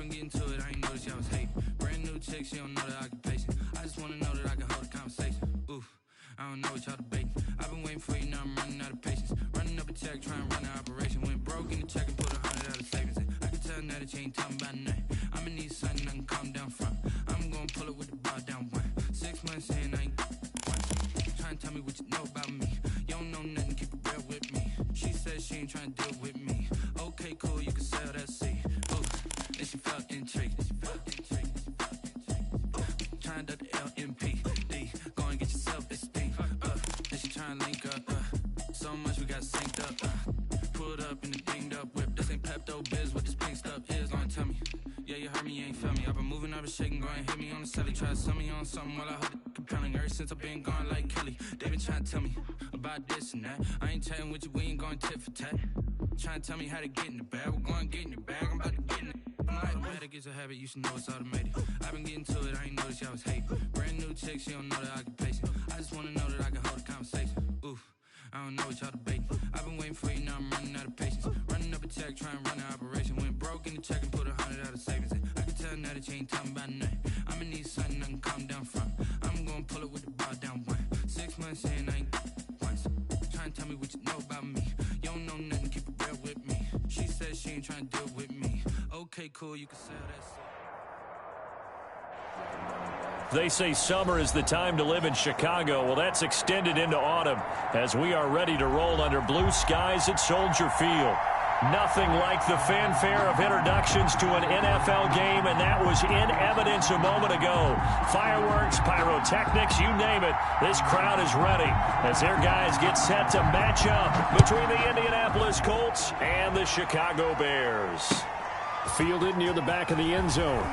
been getting to it, I ain't noticed y'all was hating. Brand new chick, she don't know the occupation. I just wanna know that I can hold a conversation. Oof, I don't know what y'all debating. I've been waiting for you, now I'm running out of patience. Running up a check, trying to run an operation. Went broke in the check and put 100 out of savings in. I can tell now that you ain't talking about nothing. I'ma need something I can calm down from. I'm gonna pull it with the bar down one. 6 months in, I ain't trying to tell me what you know about me. You don't know nothing, keep it real with me. She said she ain't trying to deal with me. Okay, cool, you can sell that seed. Ooh, then she felt intrigued. Trying to the LMPD. Go and get yourself esteem. Then she trying to link up. So much we got synced up. Pulled up in the dinged up whip. This ain't Pepto-Biz, what this pink stuff is. Don't tell me. Yeah, you heard me, you ain't felt me. I've been moving, I've been shaking, go and hit me on the celly. Try to sell me on something while I hold it compelling. Ever since I've been gone like Kelly, they been trying to tell me about this and that. I ain't chatting with you, we ain't going tit for tat. Trying to tell me how to get in the bag. We're going to get in the bag, I'm about to get in it. I'm automatic, it's a habit, you should know it's automated. I've been getting to it, I ain't noticed y'all was hating. Brand new chick, she don't know the occupation. I just wanna know that I can hold a conversation. Oof, I don't know what y'all debating. I've been waiting for you, now I'm running out of patience. Running up a check, trying to run an operation. Went broke in the check and put 100 out of savings in. I can tell now that you ain't talking about nothing. I'ma need something I can calm down from. I'm gonna pull it with the bar down one. 6 months in, I ain't once. Trying to tell me what you know about me. You don't know nothing, keep it real with me. She said she ain't trying to deal with me. Okay, cool, you can sell that seed. They say summer is the time to live in Chicago. Well, that's extended into autumn as we are ready to roll under blue skies at Soldier Field. Nothing like the fanfare of introductions to an NFL game, and that was in evidence a moment ago. Fireworks, pyrotechnics, you name it. This crowd is ready as their guys get set to match up between the Indianapolis Colts and the Chicago Bears. Fielded near the back of the end zone.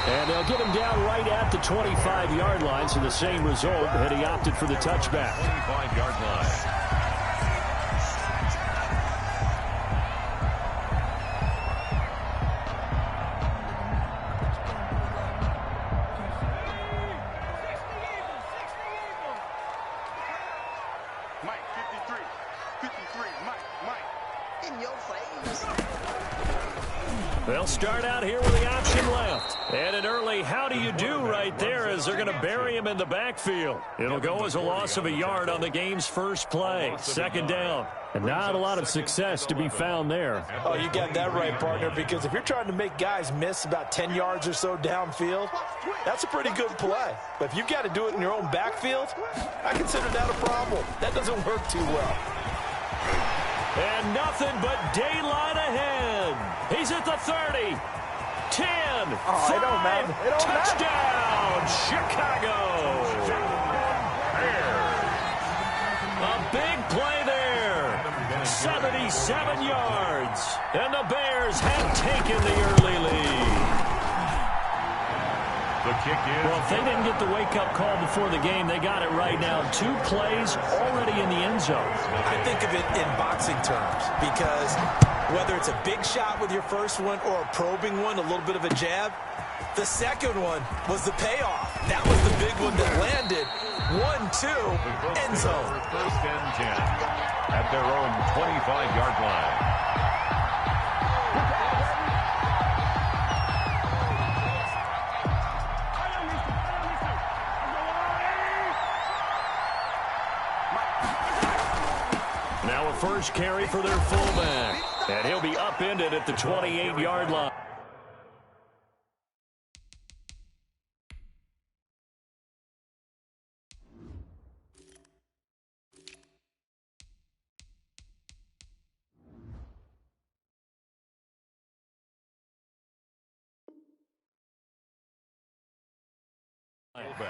And they'll get him down right at the 25-yard line, so the same result had he opted for the touchback. 25-yard line. They'll start out here with the option left. And an early how do you do right there as they're going to bury him in the backfield. It'll go as a loss of a yard on the game's first play. Second down. And not a lot of success to be found there. Oh, you got that right, partner, because if you're trying to make guys miss about 10 yards or so downfield, that's a pretty good play. But if you've got to do it in your own backfield, I consider that a problem. That doesn't work too well. And nothing but daylight ahead. He's at the 30, 10, 5, touchdown, Chicago. A big play there, 77 yards, and the Bears have taken the early lead. The kick is. Well, if they didn't get the wake-up call before the game, they got it right now. 2 plays already in the end zone. I think of it in boxing terms because whether it's a big shot with your first one or a probing one, a little bit of a jab, the second one was the payoff. That was the big one that landed. 1-2, end zone. First and 10 at their own 25-yard line. Now a first carry for their fullback. And he'll be upended at the 28-yard line.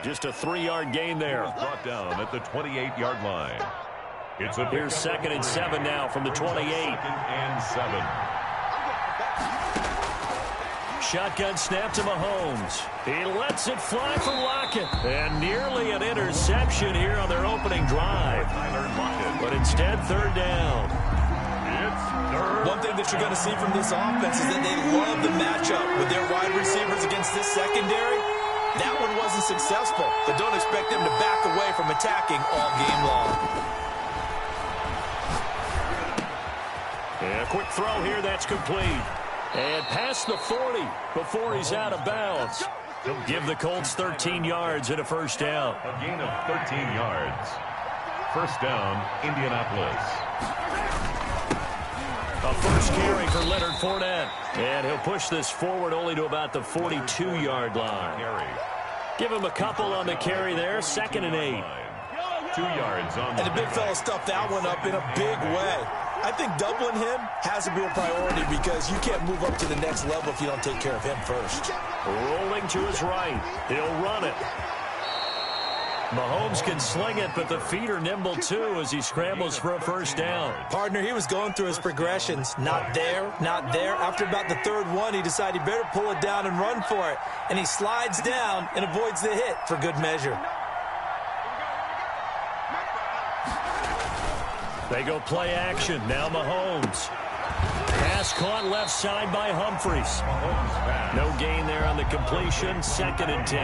Just a 3-yard gain there. Brought down at the 28-yard line. It's a Here's 2nd and 7 now from the 28. 2nd and 7. Shotgun snap to Mahomes. He lets it fly from Lockett. And nearly an interception here on their opening drive. But instead, 3rd down. One thing that you're going to see from this offense is that they love the matchup with their wide receivers against this secondary. That one wasn't successful, but don't expect them to back away from attacking all game long. And a quick throw here that's complete. And past the 40 before he's out of bounds. He'll give the Colts 13 yards and a first down. A gain of 13 yards. First down, Indianapolis. A first carry for Leonard Fournette. And he'll push this forward only to about the 42-yard line. Give him a couple on the carry there. 2nd and 8. 2 yards on the And the big fella stuffed that one up in a big way. I think doubling him has to be a priority because you can't move up to the next level if you don't take care of him first. Rolling to his right. He'll run it. Mahomes can sling it, but the feet are nimble too as he scrambles for a first down. Partner, he was going through his progressions. Not there, not there. After about the third one, he decided he better pull it down and run for it. And he slides down and avoids the hit for good measure. They go play action. Now Mahomes. Pass caught left side by Humphries. No gain there on the completion. 2nd and 10.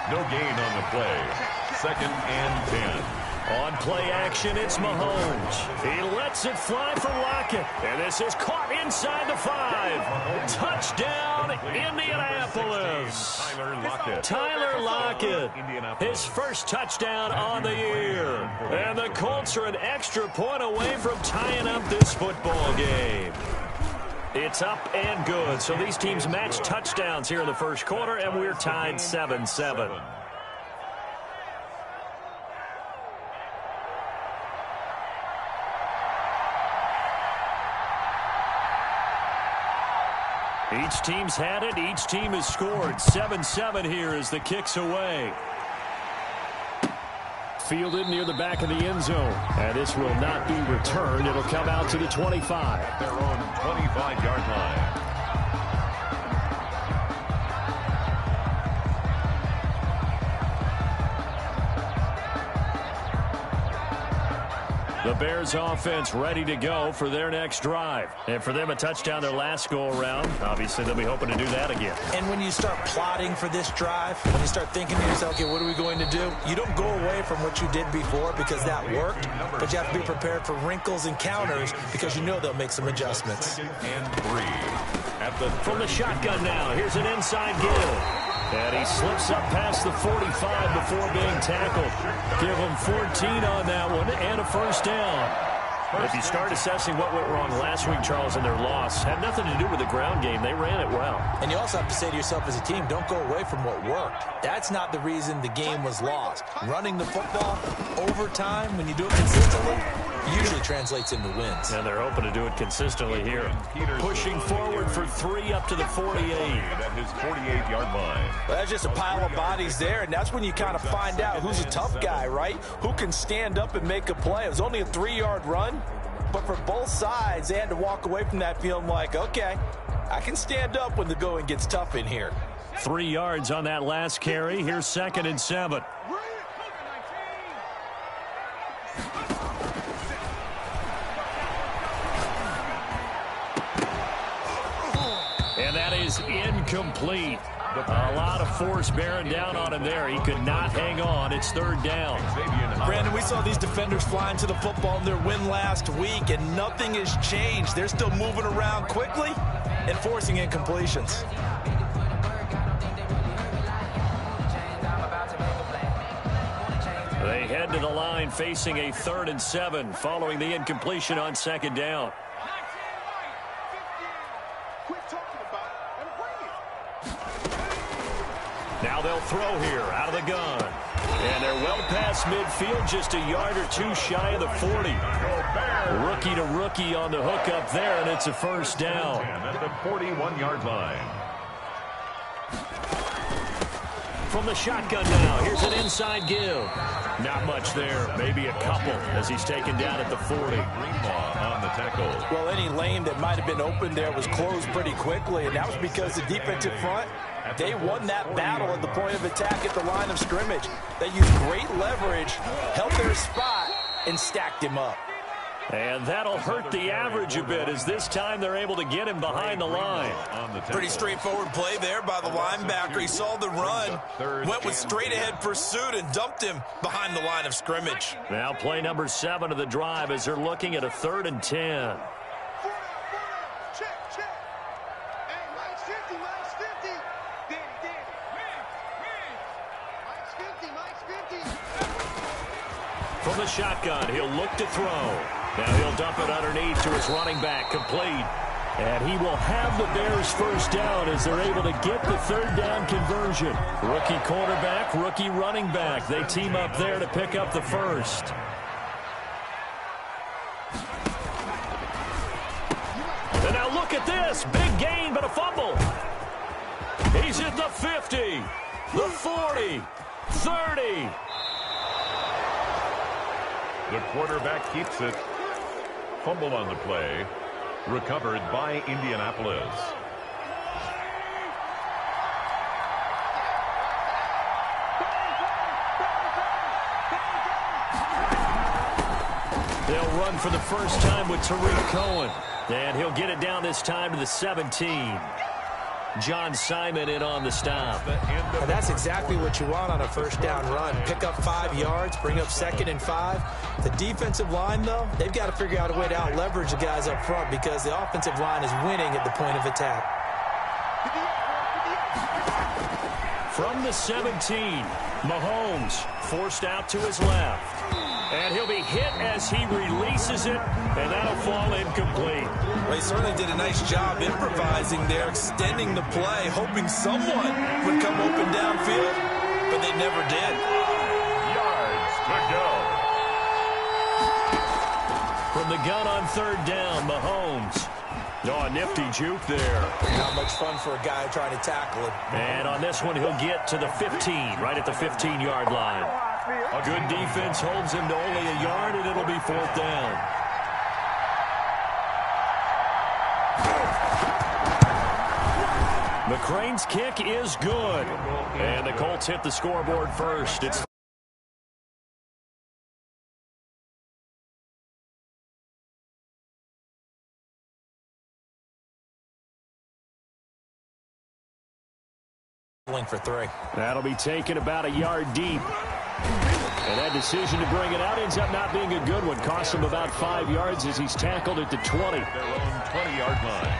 No gain on the play. 2nd and 10. On play action, it's Mahomes. He lets it fly for Lockett. And this is caught inside the 5. Touchdown, Indianapolis. Tyler Lockett. His first touchdown on the year. And the Colts are an extra point away from tying up this football game. It's up and good. So these teams match touchdowns here in the first quarter, and we're tied 7-7. Each team's had it. Each team has scored. 7-7 here as the kick's away. Fielded near the back of the end zone. And this will not be returned. It'll come out to the 25. Their own 25-yard line. The Bears offense ready to go for their next drive. And for them, a touchdown their last go-around. Obviously, they'll be hoping to do that again. And when you start plotting for this drive, when you start thinking to yourself, okay, what are we going to do? You don't go away from what you did before because that worked, but you have to be prepared for wrinkles and counters because you know they'll make some adjustments. 2nd and 3. From the shotgun now, here's an inside give. And he slips up past the 45 before being tackled. Give him 14 on that one and a first down. If you start assessing what went wrong last week, Charles, in their loss, had nothing to do with the ground game. They ran it well. And you also have to say to yourself as a team, don't go away from what worked. That's not the reason the game was lost. Running the football overtime, when you do it consistently, usually translates into wins. And they're hoping to do it consistently here. Pushing forward for 3 up to the 48. At his 48-yard line. Well, that's just a pile of bodies there, and that's when you kind of find out who's a tough guy, right? Who can stand up and make a play. It was only a 3-yard run, but for both sides, they had to walk away from that feeling like, okay, I can stand up when the going gets tough in here. 3 yards on that last carry. Here's 2nd and 7. And that is incomplete. A lot of force bearing down on him there. He could not hang on. It's 3rd down. Brandon, we saw these defenders flying to the football in their win last week, and nothing has changed. They're still moving around quickly and forcing incompletions. They head to the line facing a 3rd and 7 following the incompletion on 2nd down. Now they'll throw here out of the gun. And they're well past midfield, just a yard or two shy of the 40. Rookie to rookie on the hook up there, and it's a first down. At the 41-yard line. From the shotgun now, here's an inside give. Not much there, maybe a couple as he's taken down at the 40. Greenlaw on the tackle. Well, any lane that might have been open there was closed pretty quickly, and that was because the defensive front, they won that battle at the point of attack at the line of scrimmage. They used great leverage, held their spot, and stacked him up. And that'll hurt the average a bit as this time they're able to get him behind the line. Pretty straightforward play there by the linebacker. He saw the run, went with straight-ahead pursuit, and dumped him behind the line of scrimmage. Now play number 7 of the drive as they're looking at a 3rd and 10. Hey, Mike's 50, Mike's 50. Danny. Mike's 50. From the shotgun, he'll look to throw. Now he'll dump it underneath to his running back, complete. And he will have the Bears first down as they're able to get the third down conversion. Rookie quarterback, rookie running back. They team up there to pick up the first. And now look at this. Big gain, but a fumble. He's at the 50, the 40, 30. The quarterback keeps it. Fumble on the play. Recovered by Indianapolis. They'll run for the first time with Tariq Cohen. And he'll get it down this time to the 17. John Simon in on the stop. And that's exactly what you want on a first down run. Pick up 5 yards, bring up 2nd and 5. The defensive line, though, they've got to figure out a way to out-leverage the guys up front because the offensive line is winning at the point of attack. From the 17, Mahomes forced out to his left. And he'll be hit as he releases it, and that'll fall incomplete. Well, he certainly did a nice job improvising there, extending the play, hoping someone would come open downfield, but they never did. Yards to go. From the gun on third down, Mahomes. Oh, a nifty juke there. Not much fun for a guy trying to tackle it. And on this one, he'll get to the 15, right at the 15-yard line. A good defense holds him to only a yard, and it'll be 4th down. McCrane's kick is good. And the Colts hit the scoreboard first. It's for 3. That'll be taken about a yard deep. And that decision to bring it out ends up not being a good one. Costs him about 5 yards as he's tackled at the 20. Their own 20-yard line.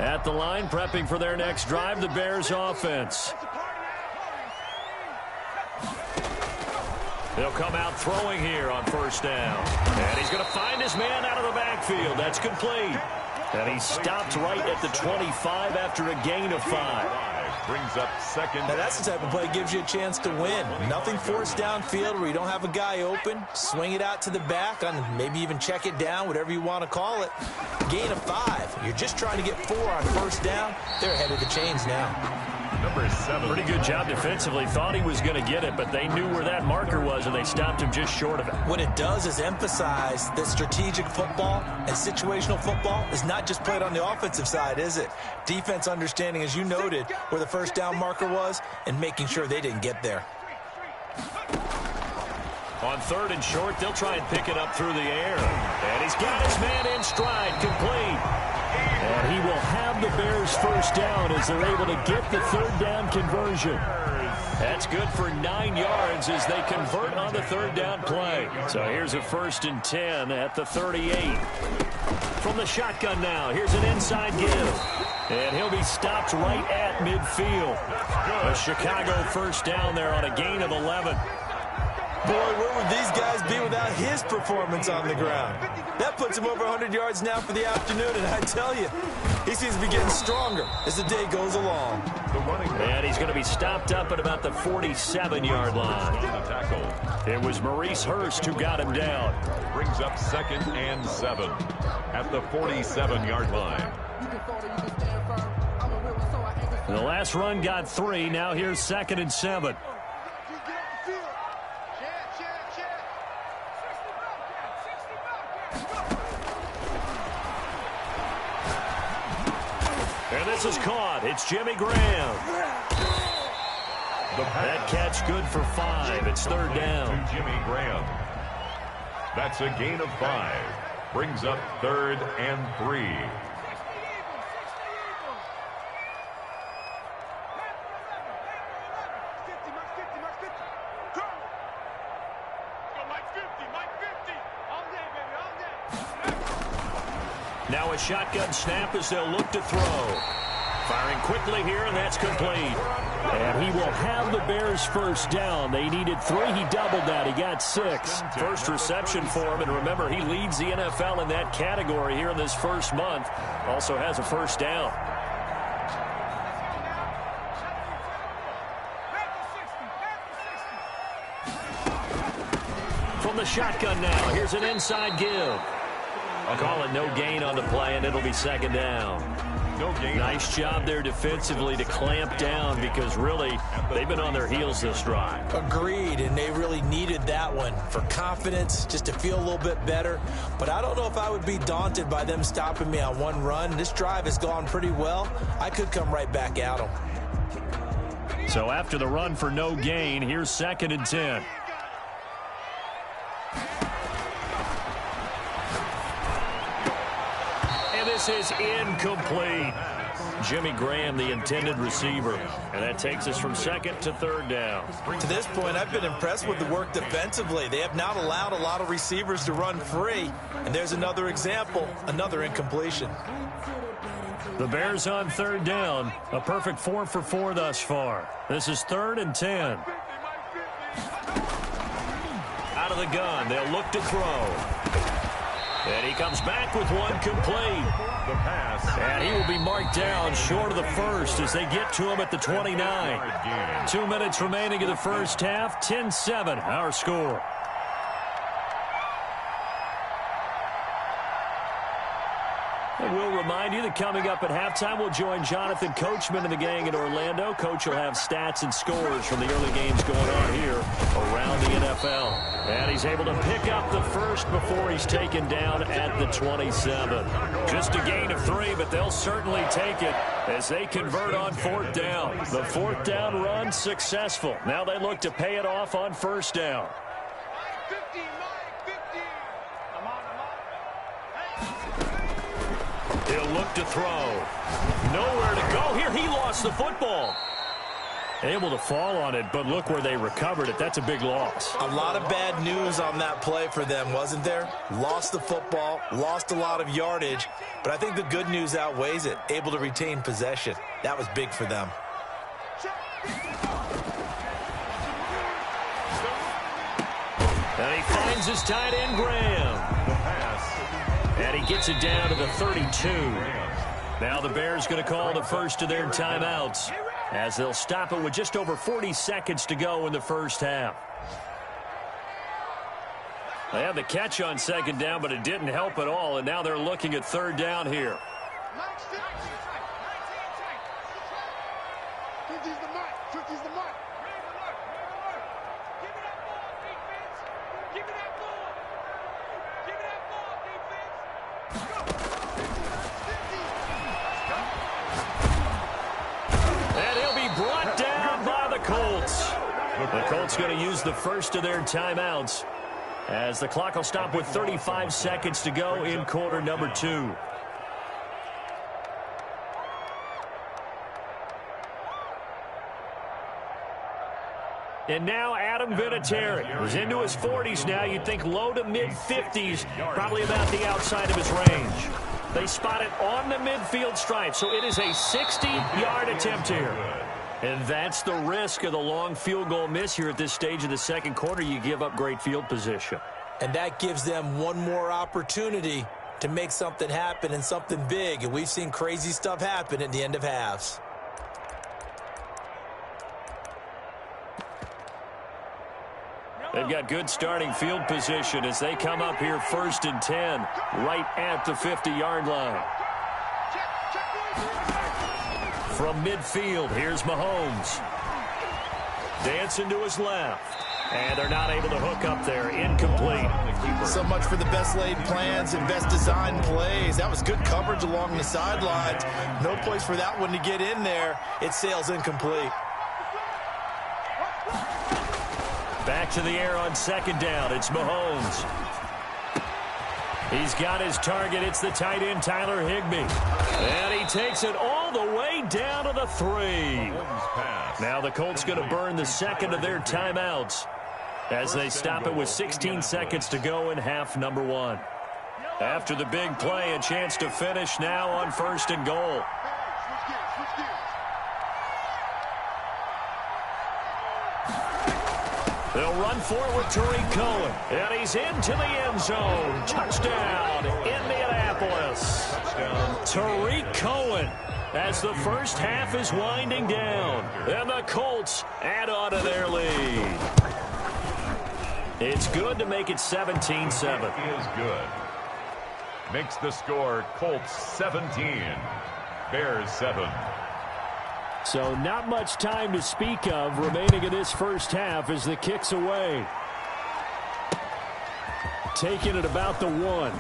At the line, prepping for their next drive, the Bears offense. They'll come out throwing here on first down. And he's going to find his man out of the backfield. That's complete. And he stopped right at the 25 after a gain of 5. Brings up 2nd. Now that's the type of play that gives you a chance to win. Nothing forced downfield where you don't have a guy open. Swing it out to the back, and maybe even check it down, whatever you want to call it. Gain of 5. You're just trying to get 4 on first down. They're ahead of the chains now. Number 7. Pretty good job defensively. Thought he was going to get it, but they knew where that marker was, and they stopped him just short of it. What it does is emphasize that strategic football and situational football is not just played on the offensive side, is it? Defense understanding, as you noted, where the first down marker was and making sure they didn't get there. On 3rd and short, they'll try and pick it up through the air. And he's got his man in stride, complete. And he will have the Bears first down as they're able to get the third down conversion. That's good for 9 yards as they convert on the third down play. So here's a 1st and 10 at the 38. From the shotgun now, here's an inside give. And he'll be stopped right at midfield. A Chicago first down there on a gain of 11. Boy, where would these guys be without his performance on the ground? That puts him over 100 yards now for the afternoon, and I tell you, he seems to be getting stronger as the day goes along. And he's going to be stopped up at about the 47-yard line. It was Maurice Hurst who got him down. Brings up 2nd and 7 at the 47-yard line. The last run got 3. Now here's 2nd and 7. And this is caught. It's Jimmy Graham. That catch good for 5. It's 3rd down. To Jimmy Graham. That's a gain of 5. Brings up 3rd and 3. Now a shotgun snap as they'll look to throw. Firing quickly here, and that's complete. And he will have the Bears first down. They needed 3. He doubled that. He got 6. First reception for him. And remember, he leads the NFL in that category here in this first month. Also has a first down. From the shotgun now, here's an inside give. I'll call it no gain on the play, and it'll be second down. No gain. Nice job there defensively to clamp down because really they've been on their heels this drive. Agreed, and they really needed that one for confidence, just to feel a little bit better. But I don't know if I would be daunted by them stopping me on one run. This drive has gone pretty well. I could come right back at them. So after the run for no gain, here's 2nd and 10. This is incomplete. Jimmy Graham, the intended receiver. And that takes us from 2nd to 3rd down. To this point, I've been impressed with the work defensively. They have not allowed a lot of receivers to run free. And there's another example, another incompletion. The Bears on 3rd down. A perfect 4 for 4 thus far. This is 3rd and 10. Out of the gun, they'll look to throw. And he comes back with one complete. The pass. And he will be marked down short of the first as they get to him at the 29. 2 minutes remaining in the first half. 10-7, our score. And we'll remind you that coming up at halftime, we'll join Jonathan Coachman and the gang in Orlando. Coach will have stats and scores from the early games going on here around the NFL. And he's able to pick up the first before he's taken down at the 27. Just a gain of 3, but they'll certainly take it as they convert on 4th down. The 4th down run successful. Now they look to pay it off on 1st down. 50, Mike, 50. Come on. He'll look to throw. Nowhere to go here. He lost the football. Able to fall on it, but look where they recovered it. That's a big loss. A lot of bad news on that play for them, wasn't there? Lost the football, lost a lot of yardage, but I think the good news outweighs it. Able to retain possession. That was big for them. And he finds his tight end, Graham. And he gets it down to the 32. Now the Bears going to call the first of their timeouts as they'll stop it with just over 40 seconds to go in the first half. They had the catch on 2nd down, but it didn't help at all, and now they're looking at 3rd down here. 50's the mark. 50's the mark. Give me that ball. Give me that ball, defense. And he'll be brought down by the Colts. The Colts going to use the first of their timeouts as the clock will stop with 35 seconds to go in quarter number 2. And now Adam Vinatieri. He's into his 40s now. You'd think low to mid-50s, probably about the outside of his range. They spot it on the midfield stripe, so it is a 60-yard attempt here. And that's the risk of the long field goal miss here at this stage of the second quarter. You give up great field position. And that gives them one more opportunity to make something happen and something big. And we've seen crazy stuff happen at the end of halves. They've got good starting field position as they come up here 1st and 10, right at the 50-yard line. From midfield, here's Mahomes. Dancing to his left. And they're not able to hook up there. Incomplete. So much for the best laid plans and best designed plays. That was good coverage along the sidelines. No place for that one to get in there. It sails incomplete. Back to the air on 2nd down. It's Mahomes. He's got his target. It's the tight end, Tyler Higbee. And he takes it all the way down to the 3. Now the Colts going to burn the second of their timeouts as they stop it with 16 seconds to go in half number 1. After the big play, a chance to finish now on 1st and goal. They'll run forward, Tariq Cohen. And he's into the end zone. Touchdown, Indianapolis. Tariq Cohen as the first half is winding down. And the Colts add on to their lead. It's good to make it 17-7. Is good. Makes the score Colts 17, Bears 7. So not much time to speak of remaining in this first half as the kick's away. Taking it about the 1.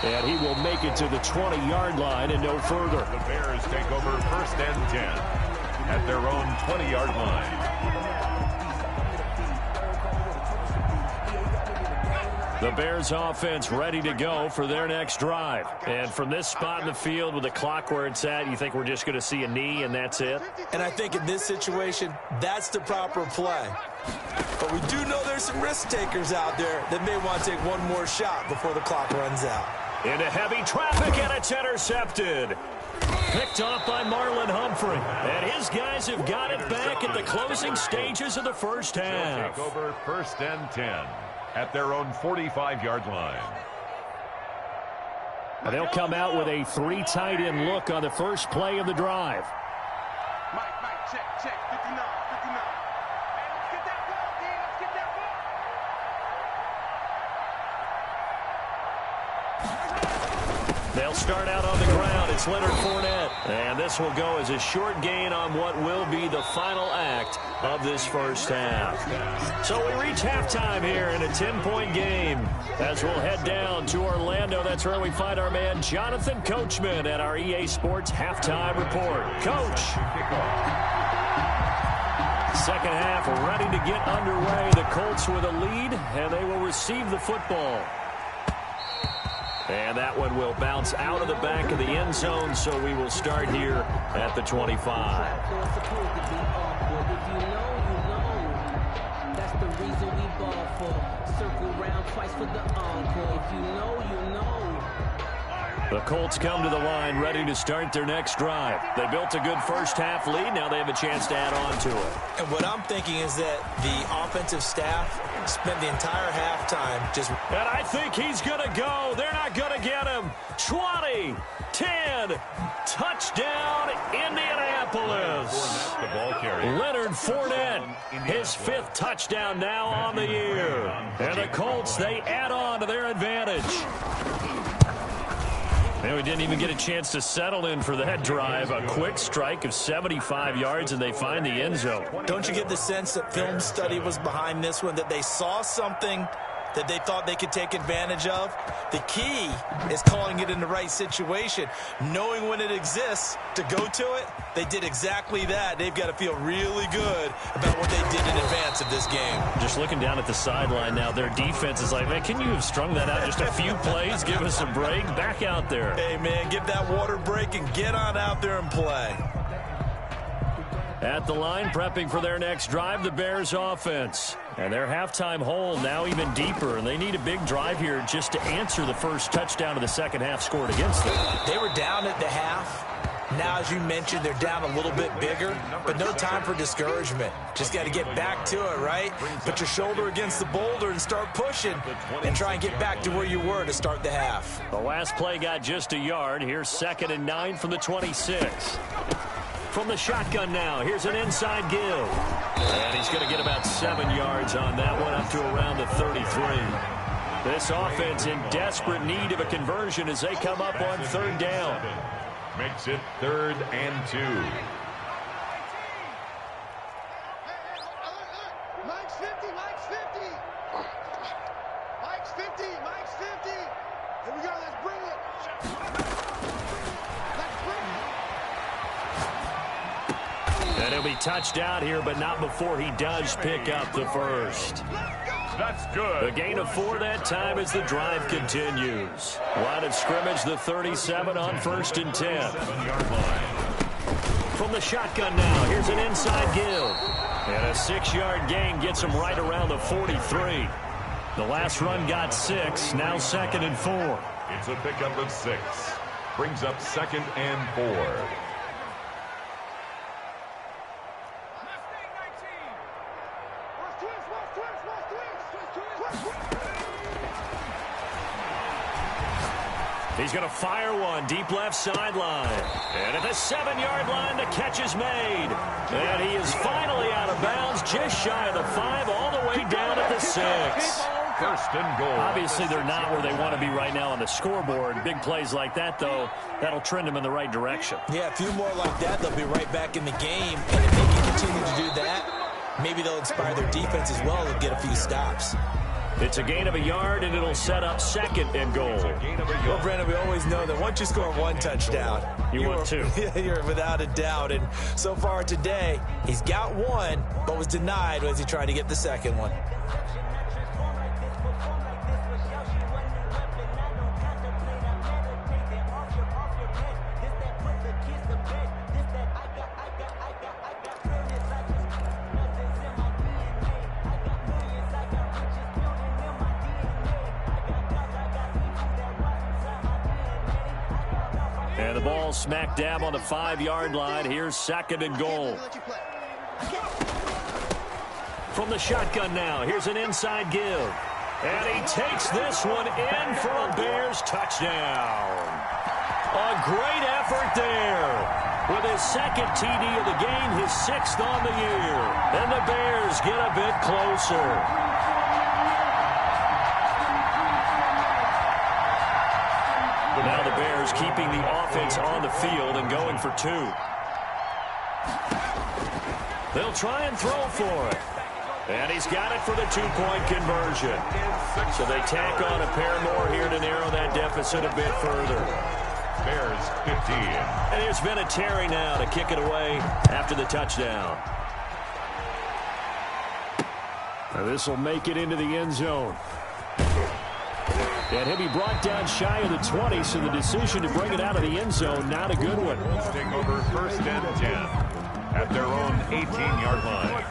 And he will make it to the 20-yard line and no further. The Bears take over 1st and 10 at their own 20-yard line. The Bears offense ready to go for their next drive. And from this spot in the field with the clock where it's at, you think we're just going to see a knee and that's it? And I think in this situation, that's the proper play. But we do know there's some risk takers out there that may want to take one more shot before the clock runs out. Into heavy traffic, and it's intercepted. Picked off by Marlon Humphrey. And his guys have got it back at the closing stages of the first half. Take over 1st and 10 at their own 45-yard line. And they'll come out with a 3 tight end look on the first play of the drive. Mike, check, 59, 59. Hey, let's get that ball, D. Let's get that ball. They'll start out on the ground. It's Leonard Fournette. And this will go as a short gain on what will be the final act of this first half. So we reach halftime here in a 10-point game as we'll head down to Orlando. That's where we find our man Jonathan Coachman at our EA Sports Halftime Report. Coach. Second half ready to get underway. The Colts with a lead, and they will receive the football. And that one will bounce out of the back of the end zone, so we will start here at the 25. That's the reason we ball for. Circle round twice for the encore. If you know, you know. The Colts come to the line ready to start their next drive. They built a good first half lead. Now they have a chance to add on to it. And what I'm thinking is that the offensive staff spent the entire halftime just... And I think he's going to go. They're not going to get him. 20, 10, touchdown, Indianapolis. The ball carrier. Leonard Fournette, his 5th touchdown now on the year. And the Colts, they add on to their advantage. And we didn't even get a chance to settle in for that drive. A quick strike of 75 yards, and they find the end zone. Don't you get the sense that film study was behind this one, that they saw something that they thought they could take advantage of? The key is calling it in the right situation, knowing when it exists to go to it. They did exactly that. They've got to feel really good about what they did in advance of this game. Just looking down at the sideline now, their defense is like, man, can you have strung that out just a few plays? Give us a break. Back out there. Hey, man, give that water break and get on out there and play. At the line, prepping for their next drive, the Bears offense. And their halftime hole now even deeper, and they need a big drive here just to answer the first touchdown of the second half scored against them. They were down at the half. Now, as you mentioned, they're down a little bit bigger, but no time for discouragement. Just got to get back to it, right? Put your shoulder against the boulder and start pushing and try and get back to where you were to start the half. The last play got just a yard. Here's 2nd and 9 from the 26. From the shotgun now, here's an inside give. And he's going to get about 7 yards on that one, up to around the 33. This offense in desperate need of a conversion as they come up on 3rd down. Makes it 3rd and 2. Mike's 50, Mike's 50. Mike's 50, Mike's 50. Here we go, let's bring it. Let's bring it. And he'll be touched out here, but not before he does pick up the first. That's good. A gain of 4 that time as the drive continues. Line of scrimmage, the 37 on 1st and 10. 7-yard line. From the shotgun now, here's an inside give. And a 6-yard gain gets him right around the 43. The last run got 6, now 2nd and 4. It's a pickup of 6. Brings up 2nd and 4. He's going to fire one deep left sideline. And at the 7-yard line, the catch is made. And he is finally out of bounds, just shy of the 5, all the way down at the 6. 1st and goal. Obviously, they're not where they want to be right now on the scoreboard. Big plays like that, though, that'll trend them in the right direction. Yeah, a few more like that, they'll be right back in the game. And if they can continue to do that, maybe they'll inspire their defense as well and get a few stops. It's a gain of a yard, and it'll set up 2nd and goal. Well, Brandon, we always know that once you score 1 touchdown, you want 2. You're without a doubt. And so far today, he's got 1, but was denied as he tried to get the 2nd one. And the ball smack dab on the 5-yard line. Here's 2nd and goal. From the shotgun now, here's an inside give. And he takes this one in for a Bears touchdown. A great effort there. With his 2nd TD of the game, his 6th on the year. And the Bears get a bit closer. Now the Bears keeping the offense on the field and going for 2. They'll try and throw for it. And he's got it for the 2-point conversion. So they tack on a pair more here to narrow that deficit a bit further. Bears 15. And there's been a Terry now to kick it away after the touchdown. Now this will make it into the end zone. And he'll be brought down shy of the 20, so the decision to bring it out of the end zone, not a good one. Take over 1st and 10 at their own 18-yard line.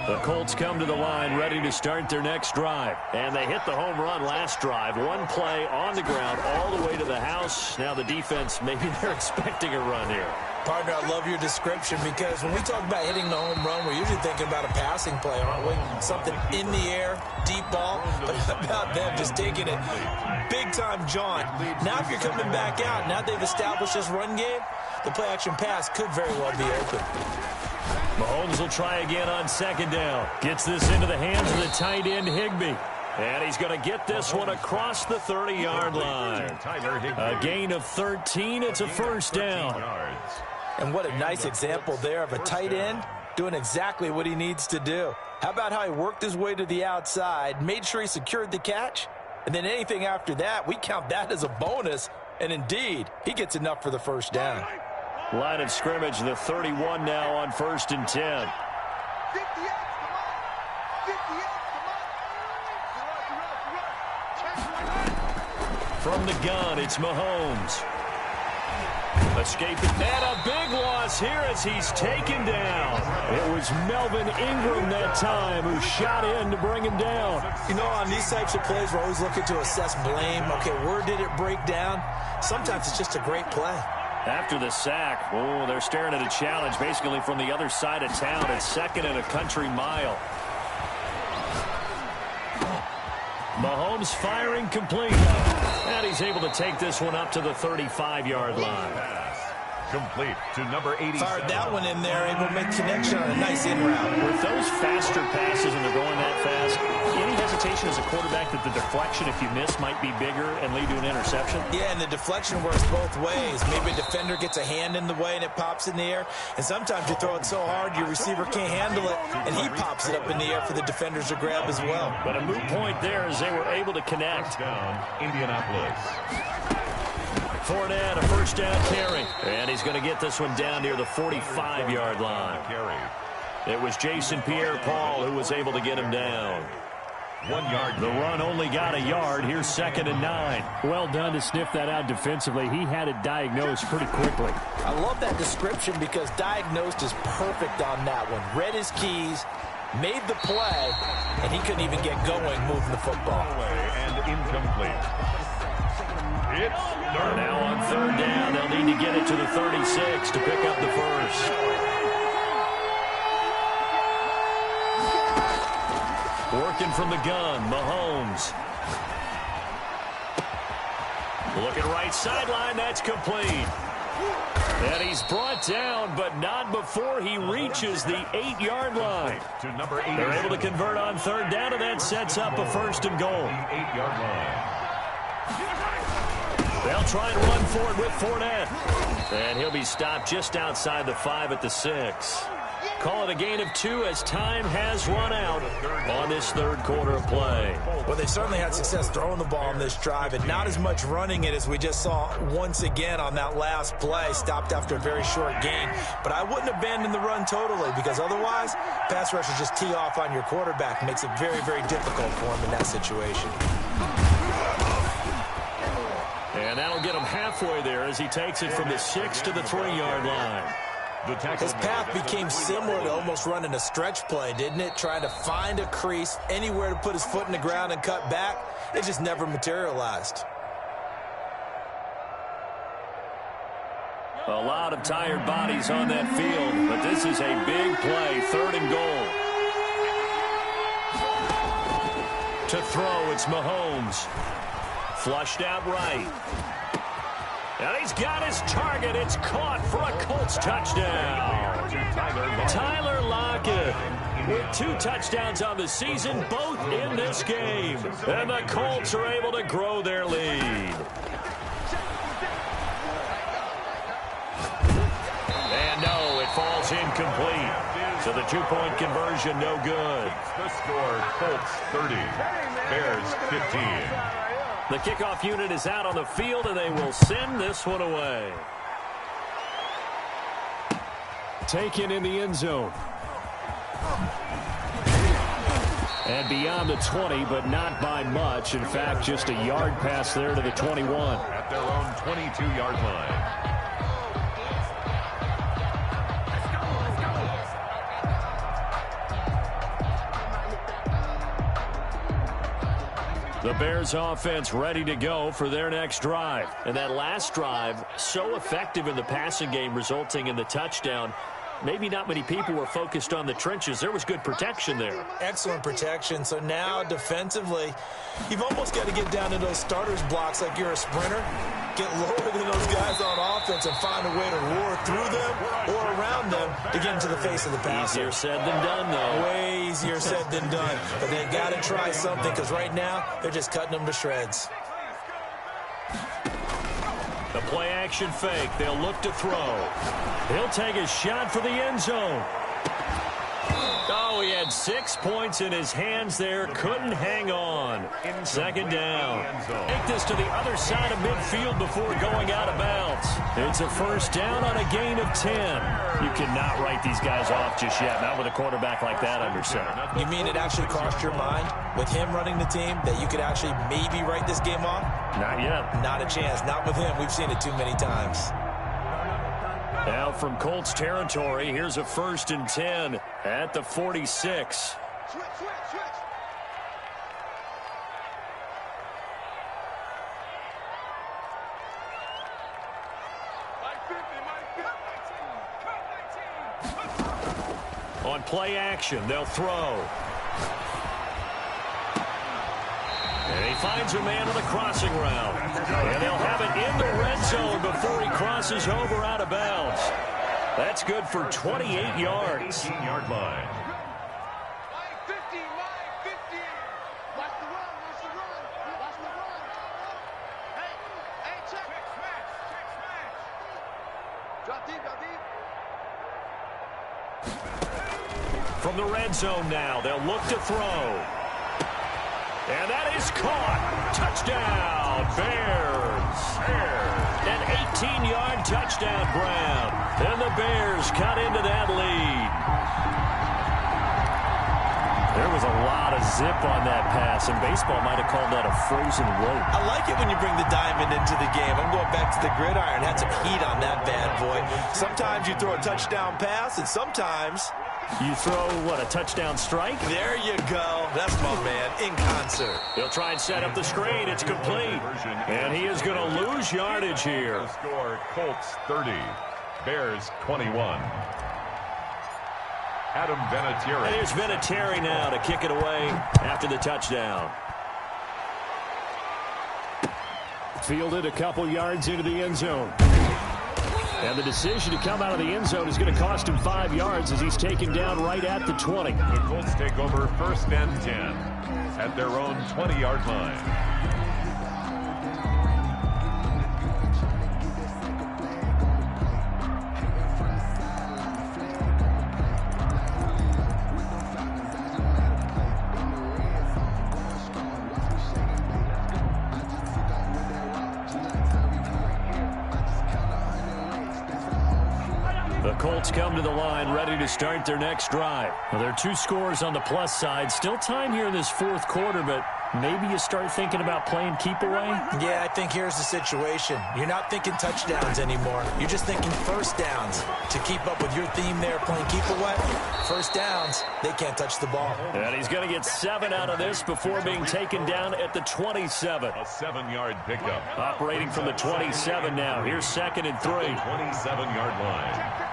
The Colts come to the line ready to start their next drive. And they hit the home run last drive. 1 play on the ground all the way to the house. Now the defense, maybe they're expecting a run here. Partner, I love your description because when we talk about hitting the home run, we're usually thinking about a passing play, aren't we? Something in the air, deep ball. But how about them just taking it big-time jaunt? Now if you're coming back out, now they've established this run game, the play-action pass could very well be open. Mahomes will try again on 2nd down. Gets this into the hands of the tight end, Higbee. And he's going to get this one across the 30-yard line. A gain of 13. It's a 1st down. And what a nice example there of a tight end doing exactly what he needs to do. How about how he worked his way to the outside, made sure he secured the catch, and then anything after that, we count that as a bonus. And indeed, he gets enough for the 1st down. Line of scrimmage, the 31 now on 1st and 10. 58, come on. 58, come on. From the gun, it's Mahomes. Escaping, and a big loss here as he's taken down. It was Melvin Ingram that time who shot in to bring him down. You know, on these types of plays, we're always looking to assess blame. Okay, where did it break down? Sometimes it's just a great play. After the sack, they're staring at a challenge basically from the other side of town. It's 2nd and a country mile. Mahomes firing complete. And he's able to take this one up to the 35-yard line. Complete to number 87. Fired that one in there, able to make connection on a nice in route. With those faster passes and they're going that fast, any hesitation as a quarterback that the deflection, if you miss, might be bigger and lead to an interception? Yeah, and the deflection works both ways. Maybe a defender gets a hand in the way and it pops in the air. And sometimes you throw it so hard your receiver can't handle it, and he pops it up in the air for the defenders to grab as well. But a moot point there as they were able to connect. Down, Indianapolis. Fournette, a 1st down carry. And he's going to get this one down near the 45-yard line. It was Jason Pierre-Paul who was able to get him down. 1 yard. The run only got a yard. Here's 2nd and 9. Well done to sniff that out defensively. He had it diagnosed pretty quickly. I love that description because diagnosed is perfect on that one. Read his keys, made the play, and he couldn't even get going moving the football. And incomplete. It's third. Now on third down, they'll need to get it to the 36 to pick up the first. Working from the gun, Mahomes. Looking right sideline, that's complete. And he's brought down, but not before he reaches the 8-yard line. To number 8. They're able to convert on third down, and that sets up a first and goal. The 8-yard line. They'll try and run for it with Fournette. And he'll be stopped just outside the 5 at the 6. Call it a gain of 2 as time has run out on this third quarter of play. Well, they certainly had success throwing the ball on this drive, and not as much running it as we just saw once again on that last play, stopped after a very short gain. But I wouldn't abandon the run totally, because otherwise, pass rushers just tee off on your quarterback. Makes it very, very difficult for him in that situation. And that'll get him halfway there as he takes it from the 6 to the 3-yard line. His path became similar to almost running a stretch play, didn't it? Trying to find a crease, anywhere to put his foot in the ground and cut back. It just never materialized. A lot of tired bodies on that field, but this is a big play, third and goal. To throw, it's Mahomes. Flushed out right. And he's got his target. It's caught for a Colts touchdown. Tyler Lockett with 2 touchdowns on the season, both in this game. And the Colts are able to grow their lead. And no, it falls incomplete. So the 2-point conversion, no good. The score, Colts 30, Bears 15. The kickoff unit is out on the field, and they will send this one away. Taken in the end zone. And beyond the 20, but not by much. In fact, just a yard pass there to the 21. At their own 22-yard line. The Bears offense ready to go for their next drive. And that last drive, so effective in the passing game, resulting in the touchdown. Maybe not many people were focused on the trenches. There was good protection there. Excellent protection. So now defensively, you've almost got to get down to those starters blocks like you're a sprinter. Get lower than those guys on offense and find a way to roar through them or around them to get into the face of the passer. Easier said than done, though. Way easier said than done. But they've got to try something, because right now they're just cutting them to shreds. The play-action fake. They'll look to throw. He'll take a shot for the end zone. Oh, he had 6 points in his hands there. Couldn't hang on. Second down. Take this to the other side of midfield before going out of bounds. It's a first down on a gain of 10. You cannot write these guys off just yet. Not with a quarterback like that under center. You mean it actually crossed your mind with him running the team that you could actually maybe write this game off? Not yet. Not a chance. Not with him. We've seen it too many times. Now from Colts territory, here's a 1st and 10 at the 46. Switch. On play action, they'll throw. And he finds a man on the crossing route. And they'll have it in the red zone before he crosses over out of bounds. That's good for 28 yards. 18-yard line. Mike 50. Watch the run. Hey, check. Drop deep. From the red zone now, they'll look to throw. And that is caught. Touchdown, Bears. An 18-yard touchdown grab. And the Bears cut into that lead. There was a lot of zip on that pass, and baseball might have called that a frozen rope. I like it when you bring the diamond into the game. I'm going back to the gridiron. Had some heat on that bad boy. Sometimes you throw a touchdown pass, and sometimes You throw, what, a touchdown strike? There you go. That's my man, in concert. He'll try and set up the screen. It's complete. And he is going to lose yardage here. The score, Colts 30, Bears 21. Adam Vinatieri. And here's Vinatieri now to kick it away after the touchdown. Fielded a couple yards into the end zone. And the decision to come out of the end zone is going to cost him 5 yards as he's taken down right at the 20. The Colts take over 1st and 10 at their own 20-yard line. Colts come to the line ready to start their next drive. Well, there are 2 scores on the plus side. Still time here in this 4th quarter, but maybe you start thinking about playing keep away? Yeah, I think here's the situation. You're not thinking touchdowns anymore. You're just thinking first downs. To keep up with your theme there, playing keep away, first downs, they can't touch the ball. And he's going to get 7 out of this before being taken down at the 27. A 7-yard pickup. Operating from the 27 now. Here's 2nd and 3. 27-yard line.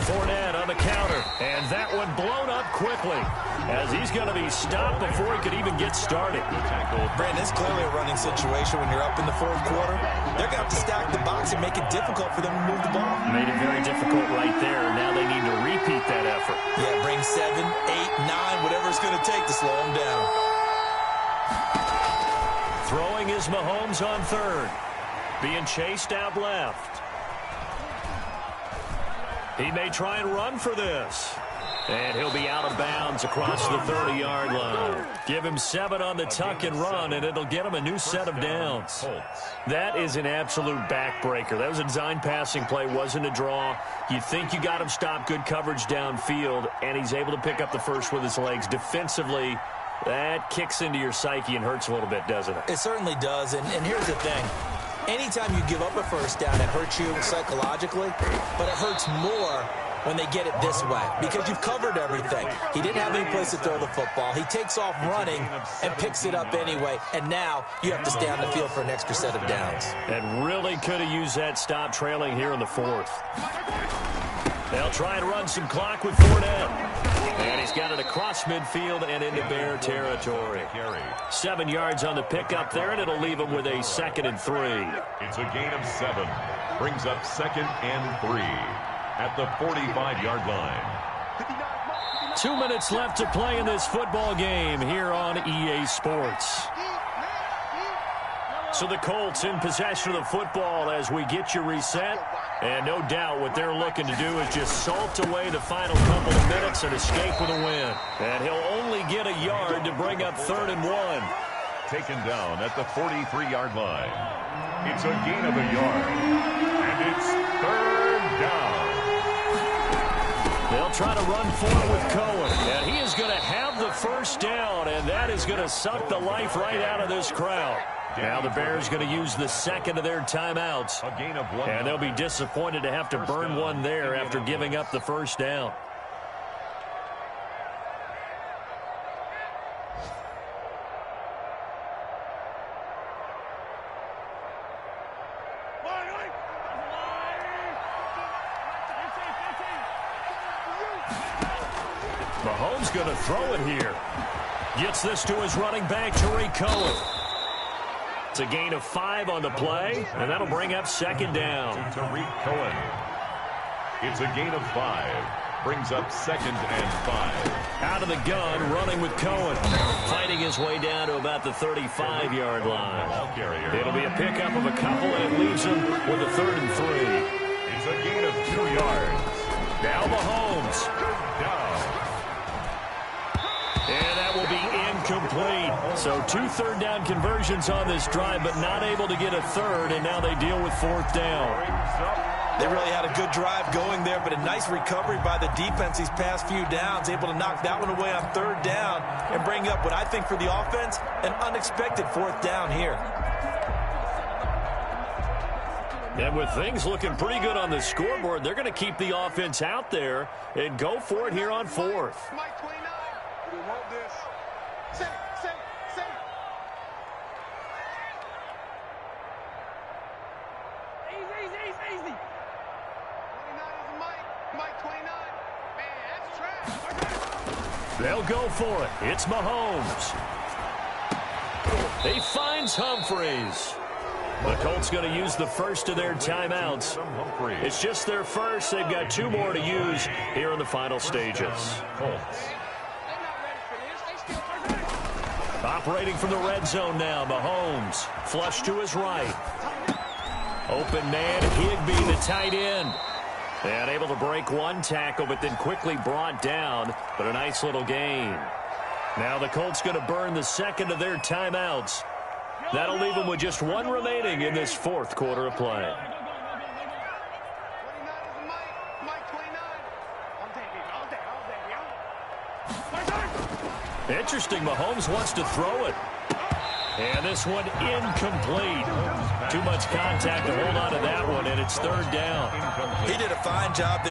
Fournette on the counter, and that one blown up quickly as he's going to be stopped before he could even get started. Brandon, it's clearly a running situation when you're up in the 4th quarter. They're going to have to stack the box and make it difficult for them to move the ball. Made it very difficult right there. Now they need to repeat that effort. Yeah, bring 7, 8, 9, whatever it's going to take to slow them down. Throwing is Mahomes on 3rd. Being chased out left. He may try and run for this. And he'll be out of bounds across the 30-yard line. Give him 7 on the tuck and run, and it'll get him a new set of downs. That is an absolute backbreaker. That was a design passing play, wasn't a draw. You think you got him stopped, good coverage downfield, and he's able to pick up the first with his legs. Defensively, that kicks into your psyche and hurts a little bit, doesn't it? It certainly does, and here's the thing. Anytime you give up a first down, it hurts you psychologically, but it hurts more when they get it this way because you've covered everything. He didn't have any place to throw the football. He takes off running and picks it up anyway, and now you have to stay on the field for an extra set of downs. And really could have used that stop trailing here in the 4th. They'll try and run some clock with Fournette. And he's got it across midfield and into Bear territory. 7 yards on the pickup there, and it'll leave him with a 2nd and 3. It's a gain of 7. Brings up 2nd and 3 at the 45-yard line. 2 minutes left to play in this football game here on EA Sports. So the Colts in possession of the football as we get you reset. And no doubt what they're looking to do is just salt away the final couple of minutes and escape with a win. And he'll only get a yard to bring up 3rd and 1. Taken down at the 43-yard line. It's a gain of a yard. And it's 3rd down. They'll try to run forward with Cohen. And he is going to have the first down, and that is going to suck the life right out of this crowd. Now the Bears going to use the 2nd of their timeouts. A gain of 1. And they'll be disappointed to have to burn one there after giving up the first down. Mahomes going to throw it here. Gets this to his running back, Tariq Cohen. It's a gain of 5 on the play, and that'll bring up 2nd down. Tariq Cohen. It's a gain of 5. Brings up 2nd and 5. Out of the gun, running with Cohen. Fighting his way down to about the 35-yard line. It'll be a pickup of a couple, and it leaves him with a 3rd and 3. It's a gain of 2 yards. Now Mahomes. Down. And that will be incomplete. So 2 third down conversions on this drive, but not able to get a 3rd, and now they deal with 4th down. They really had a good drive going there, but a nice recovery by the defense these past few downs, able to knock that one away on 3rd down and bring up what I think for the offense, an unexpected 4th down here. And with things looking pretty good on the scoreboard, they're going to keep the offense out there and go for it here on fourth. Mike 29. We want this. Say it. Easy. 29 is Mike 29. Man, that's trash. They'll go for it. It's Mahomes. He finds Humphreys. The Colts going to use the first of their timeouts. It's just their first. They've got 2 more to use here in the final stages. Operating from the red zone now, Mahomes. Flush to his right. Open man, Higbee, the tight end. And able to break one tackle, but then quickly brought down. But a nice little gain. Now the Colts going to burn the second of their timeouts. That'll leave them with just 1 remaining in this fourth quarter of play. 29 is Mike 29. All day. Interesting, Mahomes wants to throw it. And this one incomplete. Too much contact to hold on to that one, and it's third down. He did a fine job.